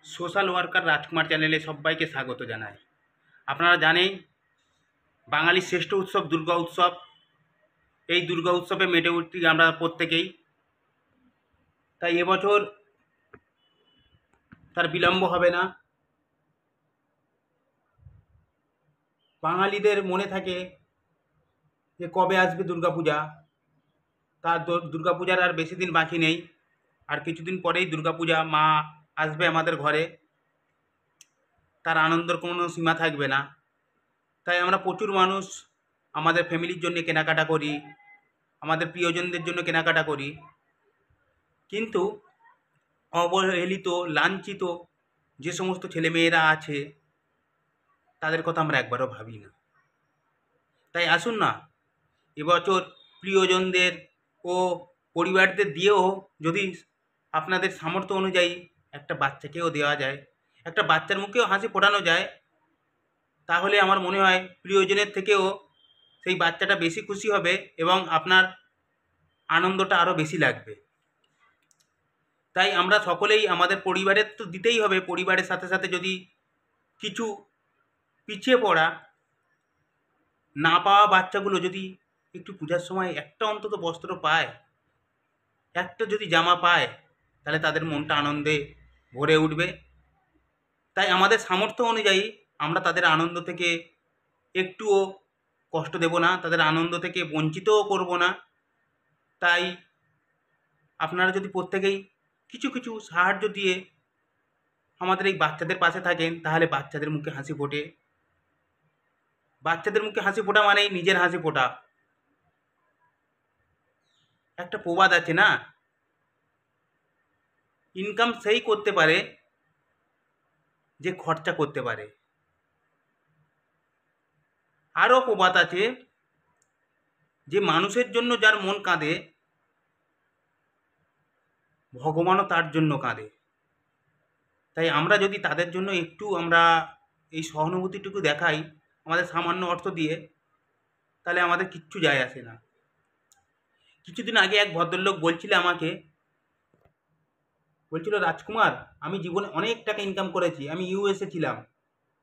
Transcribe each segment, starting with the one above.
Social worker রাজকুমার চ্যানেলে সবাইকে স্বাগত জানাই। আপনারা জানেন বাঙালির শ্রেষ্ঠ উৎসব দুর্গা উৎসব। এই দুর্গা উৎসবে মেতে উঠছি আমরা প্রত্যেকেই। তাই এবছর তার বিলম্ব হবে না। বাঙালিদের মনে থাকে যে কবে আসবে দুর্গাপূজা। তার দুর্গাপূজার আর বেশি দিন বাকি নেই, আর কিছুদিন পরেই দুর্গাপূজা মা আসবে আমাদের ঘরে। তার আনন্দের কোনো সীমা থাকবে না। তাই আমরা প্রচুর মানুষ আমাদের ফ্যামিলির জন্য কেনাকাটা করি, আমাদের প্রিয়জনদের জন্য কেনাকাটা করি, কিন্তু অবহেলিত লাঞ্ছিত যে সমস্ত ছেলেমেয়েরা আছে তাদের কথা আমরা একবারও ভাবি না। তাই আসুন না, এবছর প্রিয়জনদের ও পরিবারদের দিয়েও যদি আপনাদের সামর্থ্য অনুযায়ী একটা বাচ্চাকেও দেওয়া যায়, একটা বাচ্চার মুখেও হাসি ফোটানো যায়, তাহলে আমার মনে হয় প্রিয়জনের থেকেও সেই বাচ্চাটা বেশি খুশি হবে এবং আপনার আনন্দটা আরও বেশি লাগবে। তাই আমরা সকলেই আমাদের পরিবারের তো দিতেই হবে, পরিবারের সাথে সাথে যদি কিছু পিছিয়ে পড়া না পাওয়া বাচ্চাগুলো যদি একটু পূজার সময় একটা অন্তত বস্ত্র পায়, একটা যদি জামা পায়, তাহলে তাদের মনটা আনন্দে ভরে উঠবে। তাই আমাদের সামর্থ্য অনুযায়ী আমরা তাদের আনন্দ থেকে একটুও কষ্ট দেব না, তাদের আনন্দ থেকে বঞ্চিতও করব না। তাই আপনারা যদি প্রত্যেকেই কিছু কিছু সাহায্য দিয়ে আমাদের এই বাচ্চাদের পাশে থাকেন, তাহলে বাচ্চাদের মুখে হাসি ফোটে। বাচ্চাদের মুখে হাসি ফোটা মানেই নিজের হাসি ফোটা। একটা প্রবাদ আছে না, ইনকাম সেই করতে পারে যে খরচা করতে পারে। আরও প্রবাদ আছে যে মানুষের জন্য যার মন কাঁদে, ভগবানও তার জন্য কাঁদে। তাই আমরা যদি তাদের জন্য একটু আমরা এই সহানুভূতিটুকু দেখাই আমাদের সামান্য অর্থ দিয়ে, তাহলে আমাদের কিচ্ছু যায় আসে না। কিছুদিন আগে এক ভদ্রলোক বলছিল, রাজকুমার, আমি জীবনে অনেক টাকা ইনকাম করেছি, আমি ইউএসএ ছিলাম,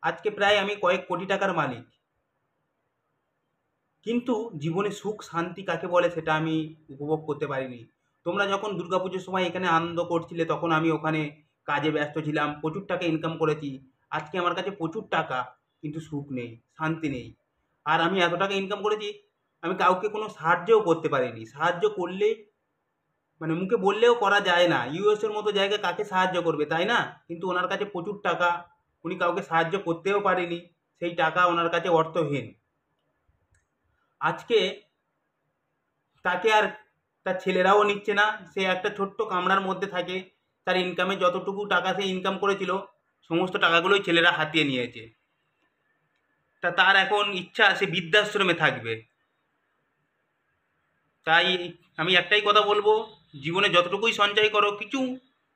আজকে প্রায় আমি কয়েক কোটি টাকার মালিক, কিন্তু জীবনে সুখ শান্তি কাকে বলে সেটা আমি উপভোগ করতে পারিনি। তোমরা যখন দুর্গাপুজোর সময় এখানে আনন্দ করছিলে তখন আমি ওখানে কাজে ব্যস্ত ছিলাম, প্রচুর টাকা ইনকাম করেছি। আজকে আমার কাছে প্রচুর টাকা, কিন্তু সুখ নেই, শান্তি নেই। আর আমি এত টাকা ইনকাম করেছি, আমি কাউকে কোনো সাহায্যও করতে পারিনি। সাহায্য করলে মানে মুখে বললেও করা যায় না। ইউএসের মতো জায়গায় কাকে সাহায্য করবে, তাই না? কিন্তু ওনার কাছে প্রচুর টাকা, উনি কাউকে সাহায্য করতেও পারেনি, সেই টাকা ওনার কাছে অর্থহীন। আজকে তাকে আর তার ছেলেরাও নিচ্ছে না। সে একটা ছোট্ট কামরার মধ্যে থাকে, তার ইনকামে যতটুকু টাকা সে ইনকাম করেছিল সমস্ত টাকাগুলোই ছেলেরা হাতিয়ে নিয়েছে। তার এখন ইচ্ছা সে বৃদ্ধাশ্রমে থাকবে। তাই আমি একটাই কথা বলবো, জীবনে যতটুকুই সঞ্চয় করো কিছু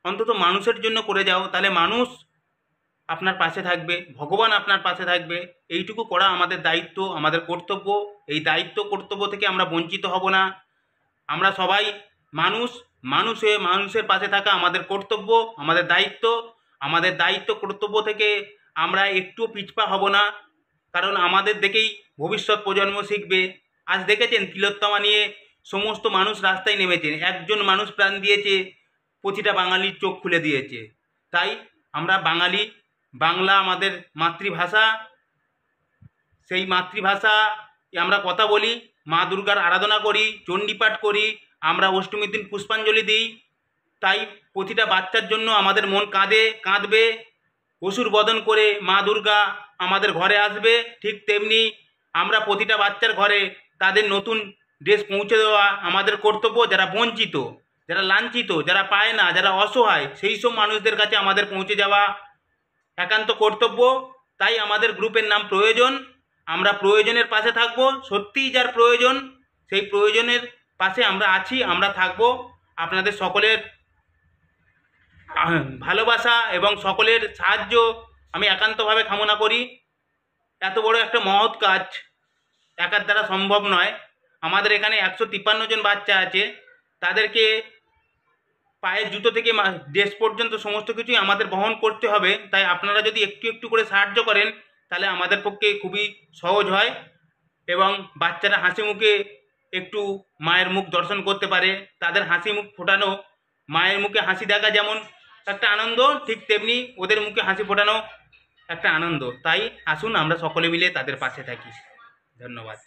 অন্তত মানুষের জন্য করে যাও, তাহলে মানুষ আপনার পাশে থাকবে, ভগবান আপনার পাশে থাকবে। এইটুকু করা আমাদের দায়িত্ব, আমাদের কর্তব্য। এই দায়িত্ব কর্তব্য থেকে আমরা বঞ্চিত হব না। আমরা সবাই মানুষ, মানুষ হয়ে মানুষের পাশে থাকা আমাদের কর্তব্য, আমাদের দায়িত্ব। আমাদের দায়িত্ব কর্তব্য থেকে আমরা একটু পিছপা হব না, কারণ আমাদের দেখেই ভবিষ্যৎ প্রজন্ম শিখবে। আজ দেখেছেন তিলোত্তমা নিয়ে সমস্ত মানুষ রাস্তায় নেমেছেন, একজন মানুষ প্রাণ দিয়েছে, প্রতিটা বাঙালির চোখ খুলে দিয়েছে। তাই আমরা বাঙালি, বাংলা আমাদের মাতৃভাষা, সেই মাতৃভাষা আমরা কথা বলি, মা দুর্গার আরাধনা করি, চণ্ডীপাঠ করি, আমরা অষ্টমীর দিন পুষ্পাঞ্জলি দিই। তাই প্রতিটা বাচ্চার জন্য আমাদের মন কাঁদবে। অসুর বদন করে মা দুর্গা আমাদের ঘরে আসবে, ঠিক তেমনি আমরা প্রতিটা বাচ্চার ঘরে তাদের নতুন ড্রেস পৌঁছে দেওয়া আমাদের কর্তব্য। যারা বঞ্চিত, যারা লাঞ্ছিত, যারা পায় না, যারা অসহায়, সেই সব মানুষদের কাছে আমাদের পৌঁছে যাওয়া একান্ত কর্তব্য। তাই আমাদের গ্রুপের নাম প্রয়োজন। আমরা প্রয়োজনের পাশে থাকব। সত্যিই যার প্রয়োজন, সেই প্রয়োজনের পাশে আমরা আছি, আমরা থাকব। আপনাদের সকলের ভালোবাসা এবং সকলের সাহায্য আমি একান্তভাবে কামনা করি। এত বড় একটা মহৎ কাজ একার দ্বারা সম্ভব নয়। আমাদের এখানে 153 জন বাচ্চা আছে, তাদেরকে পায়ের জুতো থেকে ড্রেস পর্যন্ত সমস্ত কিছুই আমাদের বহন করতে হবে। তাই আপনারা যদি একটু একটু করে সাহায্য করেন তাহলে আমাদের পক্ষে খুবই সহজ হয় এবং বাচ্চারা হাসি মুখে একটু মায়ের মুখ দর্শন করতে পারে। তাদের হাসি মুখ ফোটানো, মায়ের মুখে হাসি দেখা যেমন একটা আনন্দ, ঠিক তেমনি ওদের মুখে হাসি ফোটানো একটা আনন্দ। তাই আসুন আমরা সকলে মিলে তাদের পাশে থাকি। ধন্যবাদ।